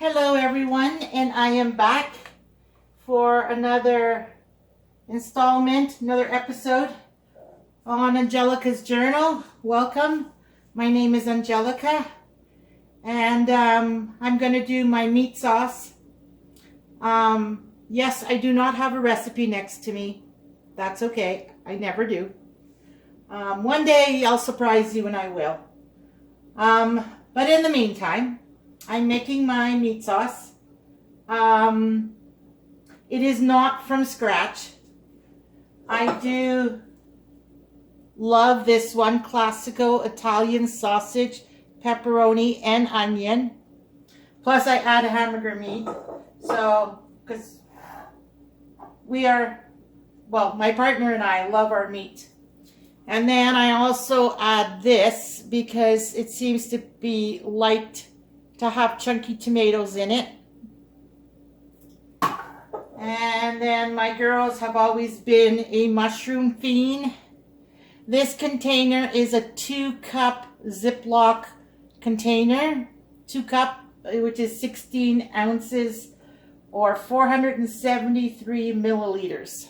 Hello everyone, and I am back for another installment, another episode on Angelica's Journal. Welcome. My name is Angelica, and I'm going to do my meat sauce. Yes, I do not have a recipe next to me. That's okay. I never do. One day I'll surprise you and I will. But in the meantime, I'm making my meat sauce. It is not from scratch. I do love this one, Classico Italian sausage, pepperoni, and onion. Plus I add hamburger meat. So, because my partner and I love our meat. And then I also add this because it seems to be liked to have chunky tomatoes in it. And then my girls have always been a mushroom fiend. This container is a 2-cup Ziploc container. 2 cup, which is 16 ounces or 473 milliliters.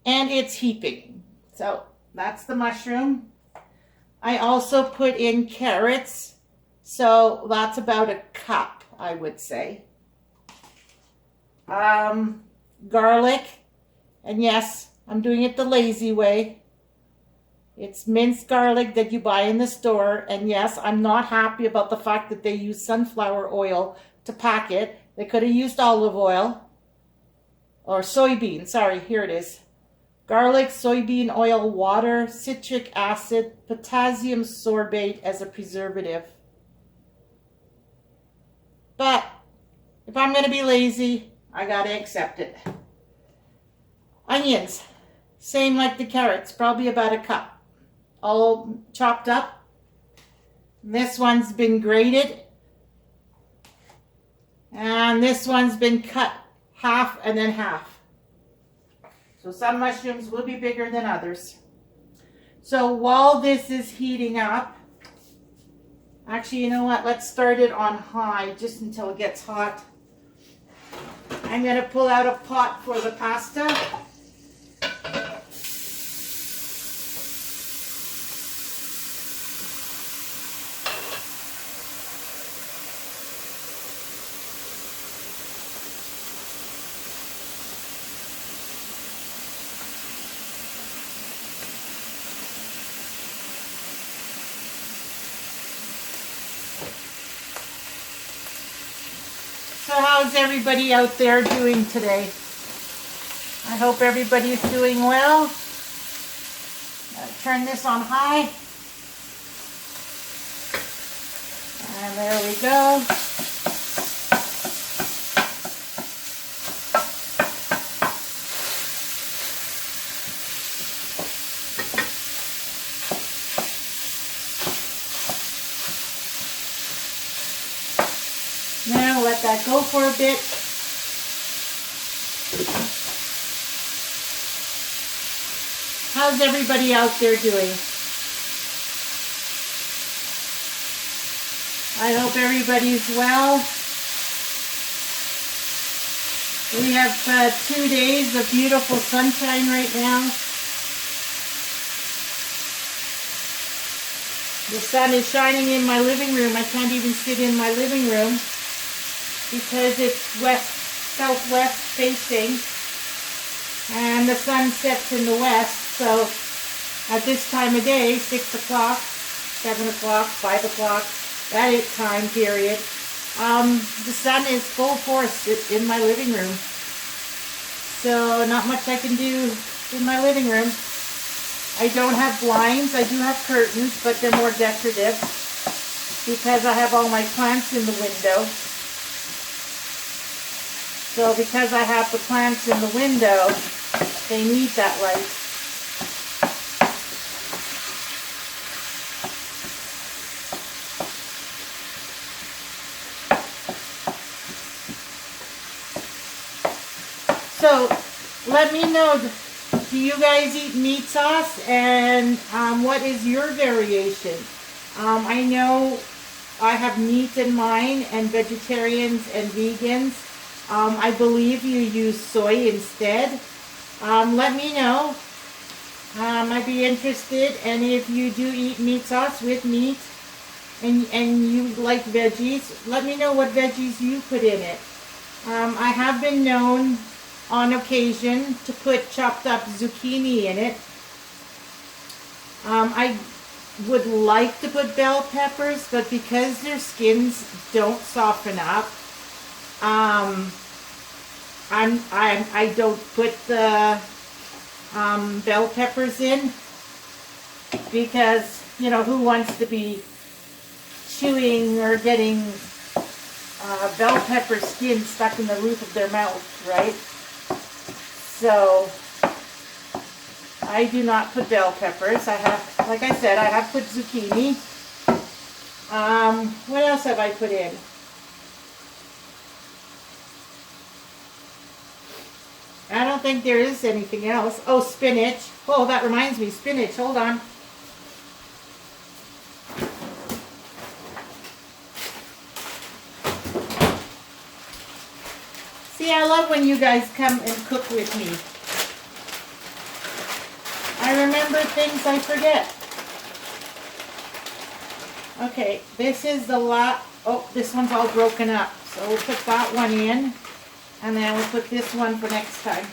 And it's heaping. So that's the mushroom. I also put in carrots. So that's about a cup, I would say. Garlic. And yes, I'm doing it the lazy way. It's minced garlic that you buy in the store. And yes, I'm not happy about the fact that they use sunflower oil to pack it. They could have used olive oil. Or soybean. Sorry, here it is. Garlic, soybean oil, water, citric acid, potassium sorbate as a preservative. But if I'm going to be lazy, I got to accept it. Onions, same like the carrots, probably about a cup. All chopped up. This one's been grated. And this one's been cut half and then half. So some mushrooms will be bigger than others. So while this is heating up, actually, you know what? Let's start it on high just until it gets hot. I'm going to pull out a pot for the pasta. So how's everybody out there doing today? I hope everybody's doing well. Turn this on high. And there we go. Now let that go for a bit. How's everybody out there doing? I hope everybody's well. We have 2 days of beautiful sunshine right now. The sun is shining in my living room. I can't even sit in my living room because it's southwest facing, and the sun sets in the west. So at this time of day, 6 o'clock, 7 o'clock, 5 o'clock, that time period, the sun is full force in my living room. So not much I can do in my living room. I don't have blinds. I do have curtains, but they're more decorative because I have all my plants in the window. So because I have the plants in the window, they need that light. So let me know, do you guys eat meat sauce, and what is your variation? I know I have meat in mine, and vegetarians and vegans. I believe you use soy instead. Let me know. I'd be interested, and if you do eat meat sauce with meat, and you like veggies, let me know what veggies you put in it. I have been known on occasion to put chopped up zucchini in it. I would like to put bell peppers, but because their skins don't soften up, I don't put the bell peppers in, because, you know, who wants to be chewing or getting bell pepper skin stuck in the roof of their mouth, right? So I do not put bell peppers. I have, like I said, I have put zucchini. What else have I put in? I don't think there is anything else. Oh, spinach. Oh, that reminds me, spinach. Hold on. See, I love when you guys come and cook with me. I remember things I forget. Okay, this is the lot. Oh, this one's all broken up. So we'll put that one in. And then we'll put this one for next time.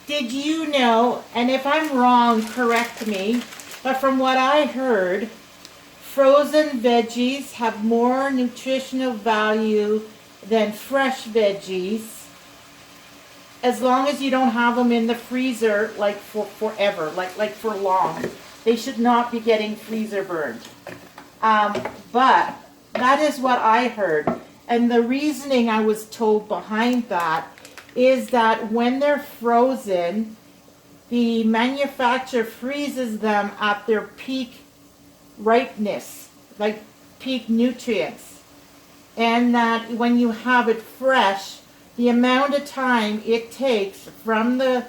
Did you know, and if I'm wrong, correct me, but from what I heard, frozen veggies have more nutritional value than fresh veggies, as long as you don't have them in the freezer like for forever, like for long. They should not be getting freezer burned. But that is what I heard. And the reasoning I was told behind that is that when they're frozen, the manufacturer freezes them at their peak ripeness, like peak nutrients. And that when you have it fresh, the amount of time it takes from the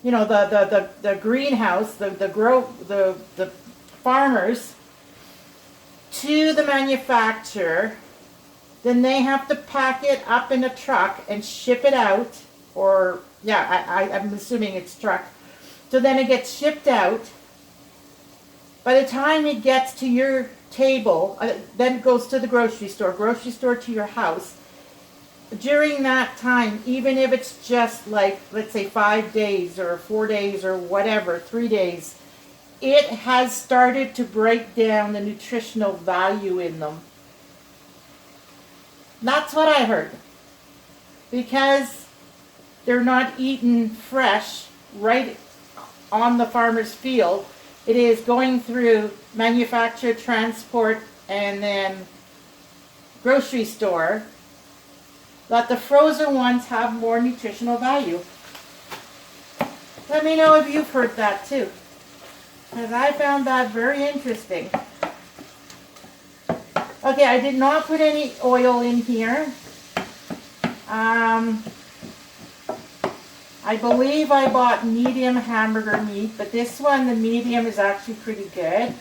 the greenhouse, the farmers to the manufacturer, then they have to pack it up in a truck and ship it out, or I'm assuming it's truck. So then it gets shipped out. By the time it gets to your table, then it goes to the grocery store to your house. During that time, even if it's just like, let's say 5 days or 4 days or whatever, 3 days, it has started to break down the nutritional value in them. That's what I heard. Because they're not eaten fresh right on the farmer's field. It is going through manufacture, transport, and then grocery store. That the frozen ones have more nutritional value. Let me know if you've heard that too, because I found that very interesting. Okay, I did not put any oil in here. I believe I bought medium hamburger meat, but this one, the medium, is actually pretty good.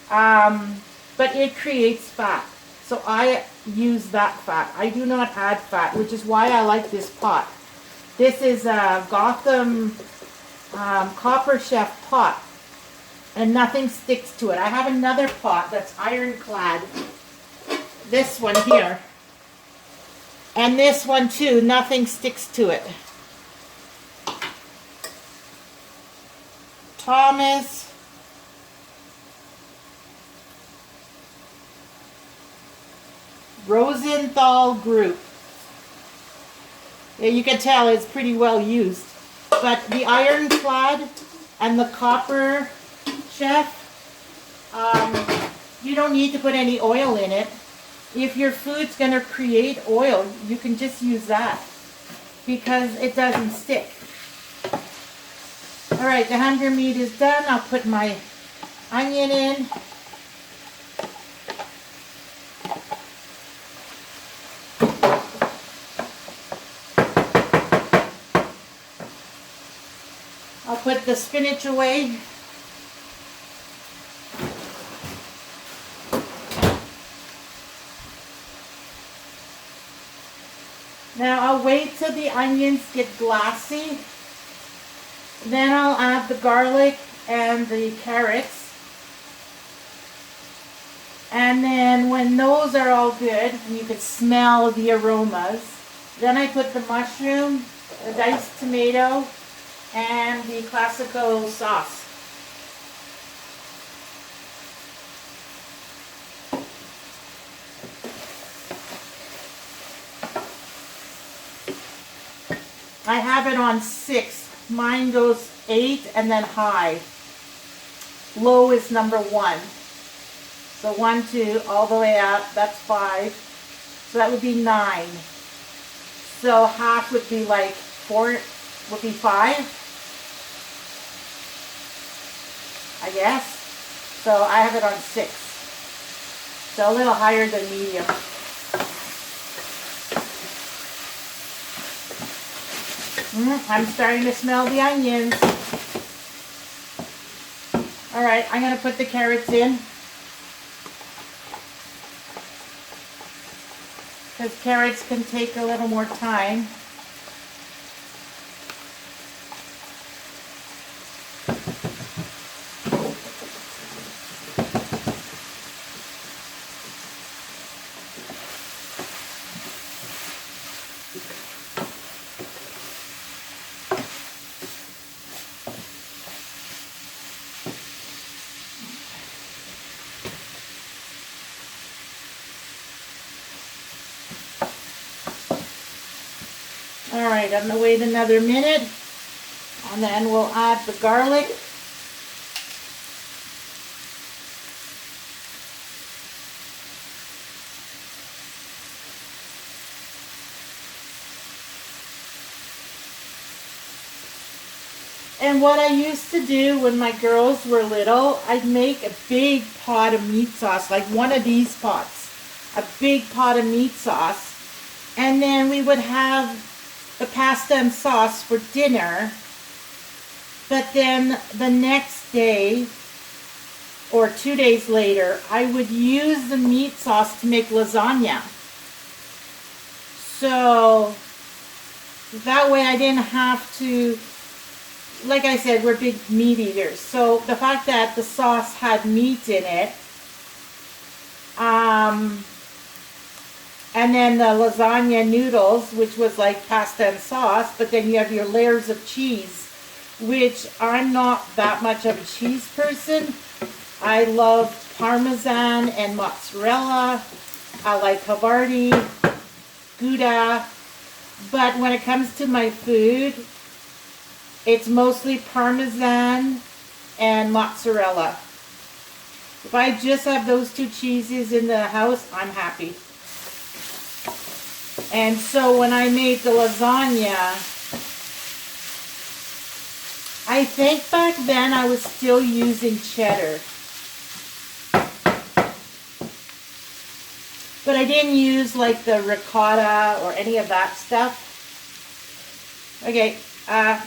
But it creates fat. So I use that fat. I do not add fat, which is why I like this pot. This is a Gotham Copper Chef pot, and nothing sticks to it. I have another pot that's ironclad. This one here. And this one too, nothing sticks to it. Thomas Rosenthal Group. Yeah, you can tell it's pretty well used. But the ironclad and the Copper Chef, you don't need to put any oil in it. If your food's going to create oil, you can just use that because it doesn't stick. Alright, the hamburger meat is done. I'll put my onion in. I'll put the spinach away. Now I'll wait till the onions get glassy. Then I'll add the garlic and the carrots. And then when those are all good, and you can smell the aromas, then I put the mushroom, the diced tomato, and the Classico sauce. I have it on 6. Mine goes 8 and then high. Low is number 1. So 1, 2, all the way up, that's 5. So that would be 9. So half would be like 4, would be 5, I guess. So I have it on 6. So a little higher than medium. I'm starting to smell the onions. All right, I'm going to put the carrots in. Because carrots can take a little more time. All right, I'm going to wait another minute, and then we'll add the garlic. And what I used to do when my girls were little, I'd make a big pot of meat sauce, like one of these pots, a big pot of meat sauce, and then we would have the pasta and sauce for dinner, but then the next day or 2 days later I would use the meat sauce to make lasagna. So that way I didn't have to, like I said, we're big meat eaters, so the fact that the sauce had meat in it, and then the lasagna noodles, which was like pasta and sauce, but then you have your layers of cheese, which I'm not that much of a cheese person. I love Parmesan and mozzarella. I like Havarti, Gouda. But when it comes to my food, it's mostly Parmesan and mozzarella. If I just have those 2 cheeses in the house, I'm happy. And so when I made the lasagna, I think back then I was still using cheddar. But I didn't use like the ricotta or any of that stuff. Okay,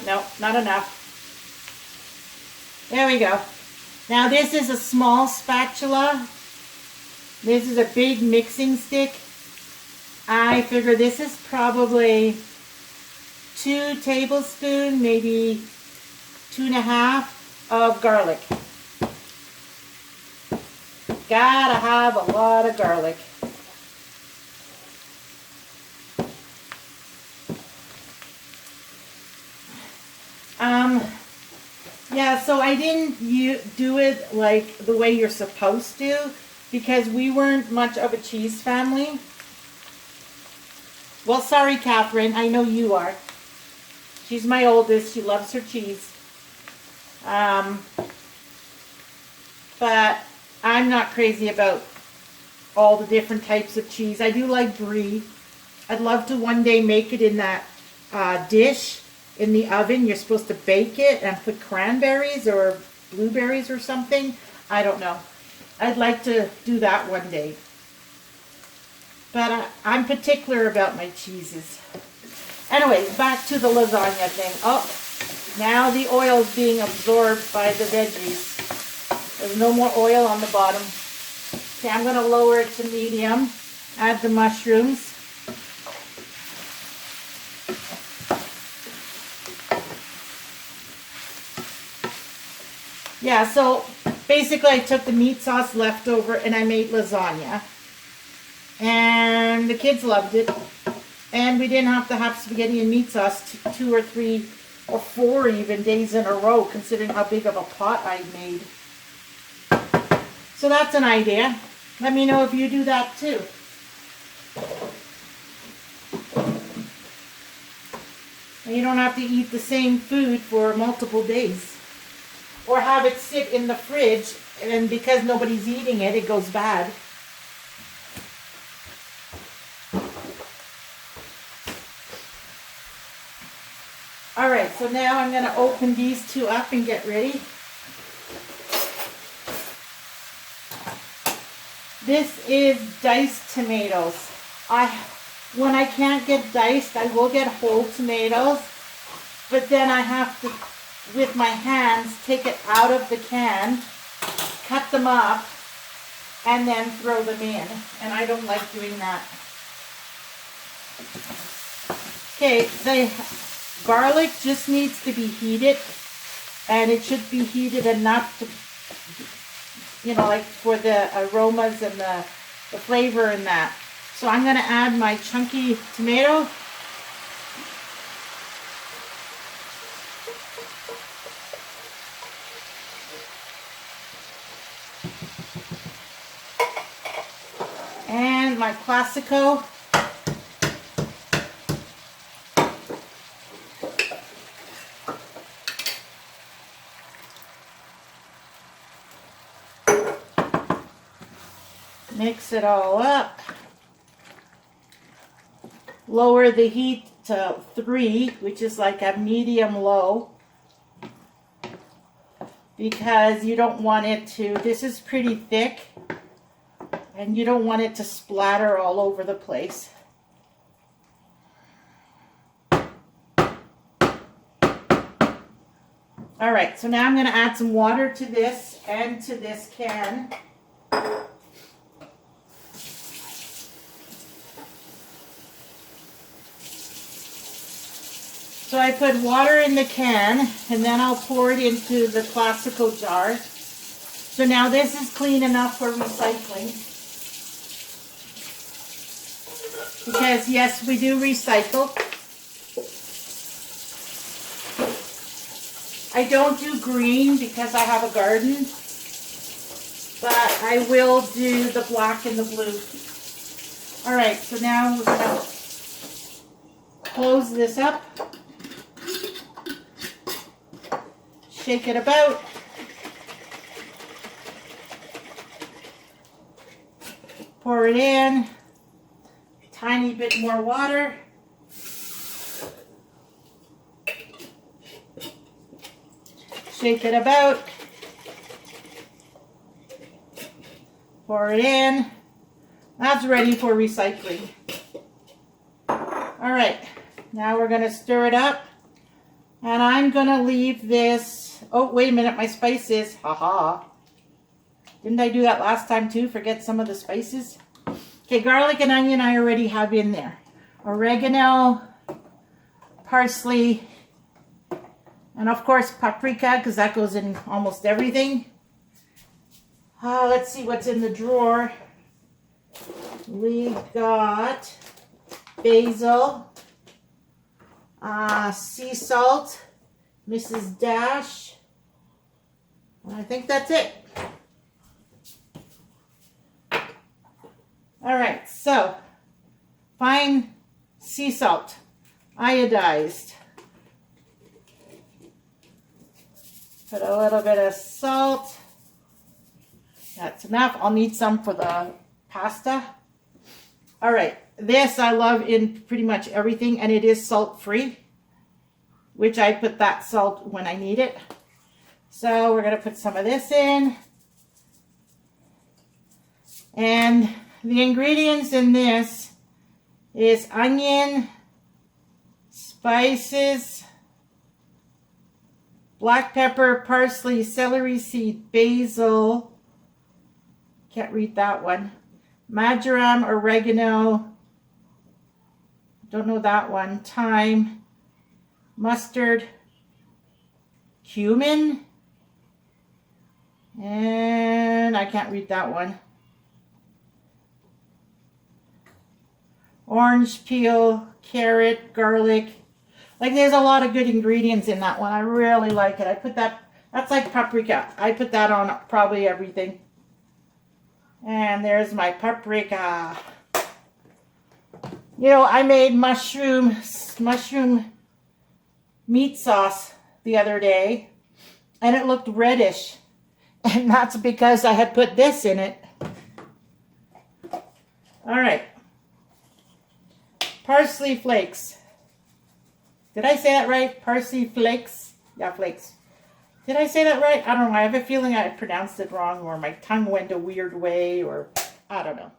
no, not enough. There we go. Now this is a small spatula. This is a big mixing stick. I figure this is probably 2 tablespoons, maybe 2.5 of garlic. Gotta have a lot of garlic. Yeah, so I didn't do it like the way you're supposed to, because we weren't much of a cheese family. Well, sorry, Catherine. I know you are. She's my oldest. She loves her cheese. But I'm not crazy about all the different types of cheese. I do like brie. I'd love to one day make it in that dish in the oven. You're supposed to bake it and put cranberries or blueberries or something. I don't know. I'd like to do that one day. But I'm particular about my cheeses. Anyways, back to the lasagna thing. Oh, Now the oil is being absorbed by the veggies. There's no more oil on the bottom. Okay, I'm going to lower it to medium. Add the mushrooms. Yeah, so basically I took the meat sauce leftover and I made lasagna. And the kids loved it. And we didn't have to have spaghetti and meat sauce 2 or 3 or 4 even days in a row, considering how big of a pot I made. So that's an idea. Let me know if you do that too. And you don't have to eat the same food for multiple days. Or have it sit in the fridge, and because nobody's eating it, it goes bad. Alright, so now I'm going to open these 2 up and get ready. This is diced tomatoes. When I can't get diced, I will get whole tomatoes, but then I have to, with my hands, take it out of the can, cut them up, and then throw them in. And I don't like doing that. Okay, the garlic just needs to be heated, and it should be heated enough to, you know, like for the aromas and the flavor in that. So I'm going to add my chunky tomato. And my Classico. Mix it all up. Lower the heat to 3, which is like a medium-low, because you don't want it to, this is pretty thick, and you don't want it to splatter all over the place. Alright, so now I'm going to add some water to this and to this can. So I put water in the can, and then I'll pour it into the Classico jar. So now this is clean enough for recycling. Because yes, we do recycle. I don't do green because I have a garden, but I will do the black and the blue. Alright, so now we're going to close this up. Shake it about. Pour it in. Tiny bit more water. Shake it about. Pour it in. That's ready for recycling. Alright, now we're going to stir it up. And I'm going to leave this. Oh, wait a minute, my spices. Haha. Didn't I do that last time too? Forget some of the spices. Okay, garlic and onion I already have in there. Oregano, parsley, and of course paprika, because that goes in almost everything. Let's see what's in the drawer. We've got basil, sea salt, Mrs. Dash. I think that's it. Alright, so fine sea salt, iodized. Put a little bit of salt. That's enough. I'll need some for the pasta. Alright, this I love in pretty much everything, and it is salt free, which I put that salt when I need it. So we're going to put some of this in. And the ingredients in this is onion, spices, black pepper, parsley, celery seed, basil. Can't read that one. Marjoram, oregano. Don't know that one. Thyme, mustard, cumin, and I can't read that one. Orange peel, carrot, garlic. Like, there's a lot of good ingredients in that one. I really like it. I put that, that's like paprika. I put that on probably everything. And there's my paprika. You know, I made mushroom meat sauce the other day, and it looked reddish. And that's because I had put this in it. All right. Parsley flakes. Did I say that right? Parsley flakes? Yeah, flakes. Did I say that right? I don't know. I have a feeling I pronounced it wrong, or my tongue went a weird way, or I don't know.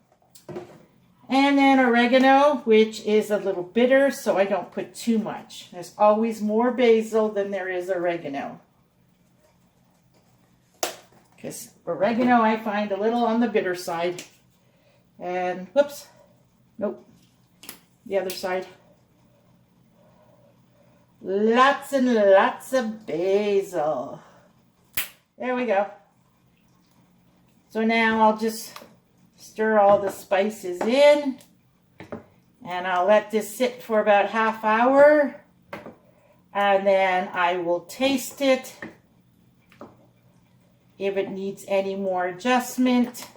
And then oregano, which is a little bitter, so I don't put too much. There's always more basil than there is oregano. Because oregano I find a little on the bitter side. And, whoops, nope, the other side. Lots and lots of basil. There we go. So now I'll just stir all the spices in, and I'll let this sit for about half hour, and then I will taste it if it needs any more adjustment.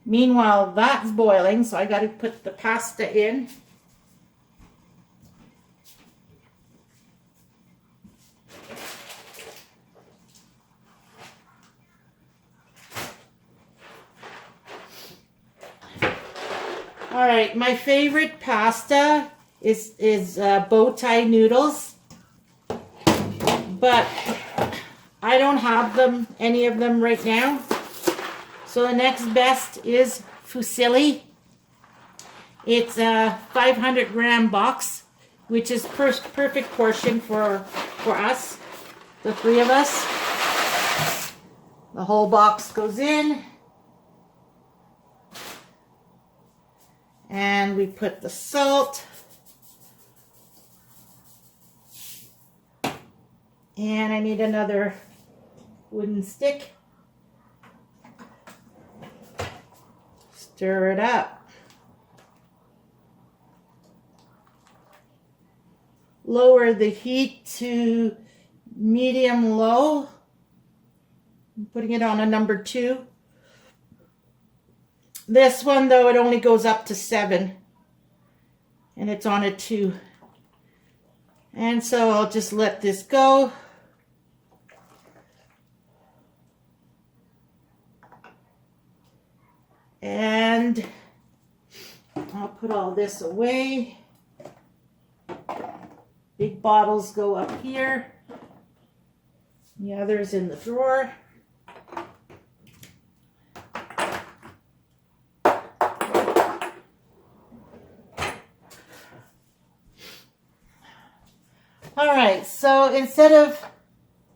Meanwhile, that's boiling, so I got to put the pasta in. All right, my favorite pasta is bow tie noodles, but I don't have any of them right now. So the next best is Fusilli. It's a 500-gram box, which is perfect portion for us, the three of us. The whole box goes in. And we put the salt. And I need another wooden stick. Stir it up. Lower the heat to medium low. I'm putting it on a number 2. This one, though, it only goes up to 7, and it's on a 2. And so I'll just let this go. And I'll put all this away. Big bottles go up here. The others in the drawer. All right, so instead of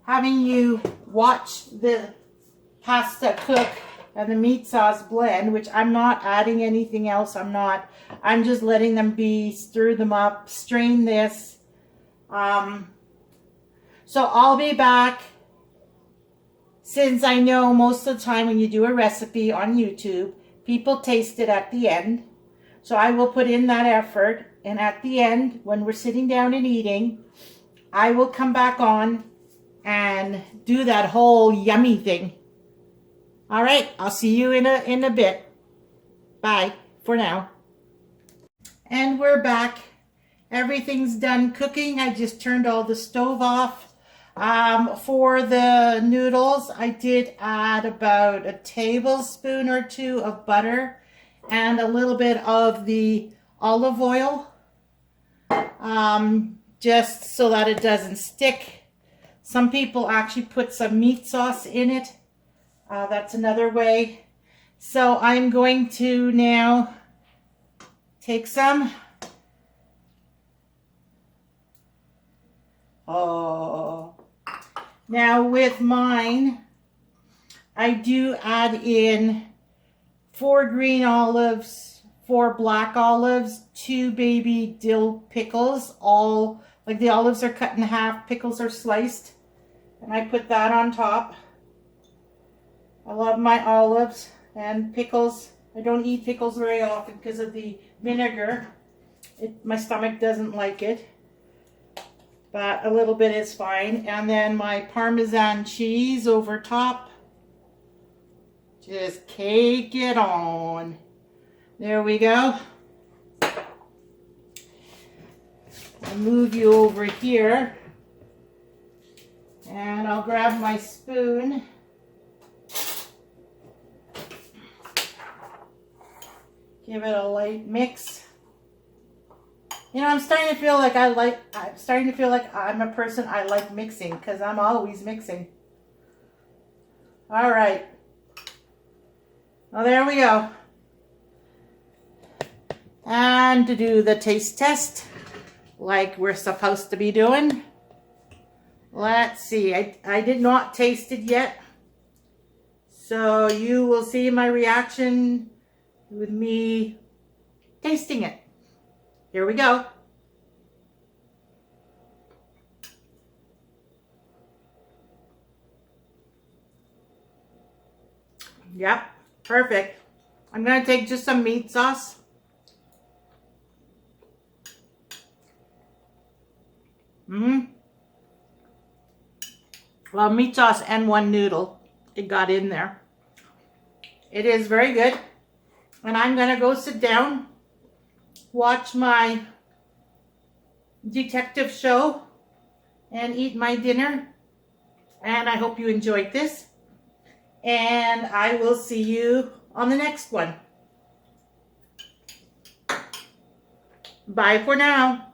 having you watch the pasta cook and the meat sauce blend, which I'm not adding anything else, I'm just letting them be, stir them up, strain this. So I'll be back, since I know most of the time when you do a recipe on YouTube, people taste it at the end. So I will put in that effort, and at the end, when we're sitting down and eating, I will come back on and do that whole yummy thing. All right, I'll see you in a bit. Bye for now. And we're back. Everything's done cooking. I just turned all the stove off. For the noodles, I did add about a tablespoon or 2 of butter and a little bit of the olive oil. Just so that it doesn't stick. Some people actually put some meat sauce in it. That's another way. So I'm going to now take some Oh. Now with mine, I do add in 4 green olives, 4 black olives, 2 baby dill pickles. All, like the olives are cut in half, pickles are sliced. And I put that on top. I love my olives and pickles. I don't eat pickles very often because of the vinegar. My stomach doesn't like it. But a little bit is fine. And then my Parmesan cheese over top. Just cake it on. There we go. I'll move you over here. And I'll grab my spoon. Give it a light mix. You know, I'm starting to feel like I'm a person I like mixing because I'm always mixing. All right. Well, there we go. And to do the taste test, like we're supposed to be doing. Let's see. I did not taste it yet. So you will see my reaction with me tasting it. Here we go. Yep, perfect. I'm going to take just some meat sauce. Well, meat sauce and 1 noodle. It got in there. It is very good. And I'm going to go sit down, watch my detective show, and eat my dinner. And I hope you enjoyed this. And I will see you on the next one. Bye for now.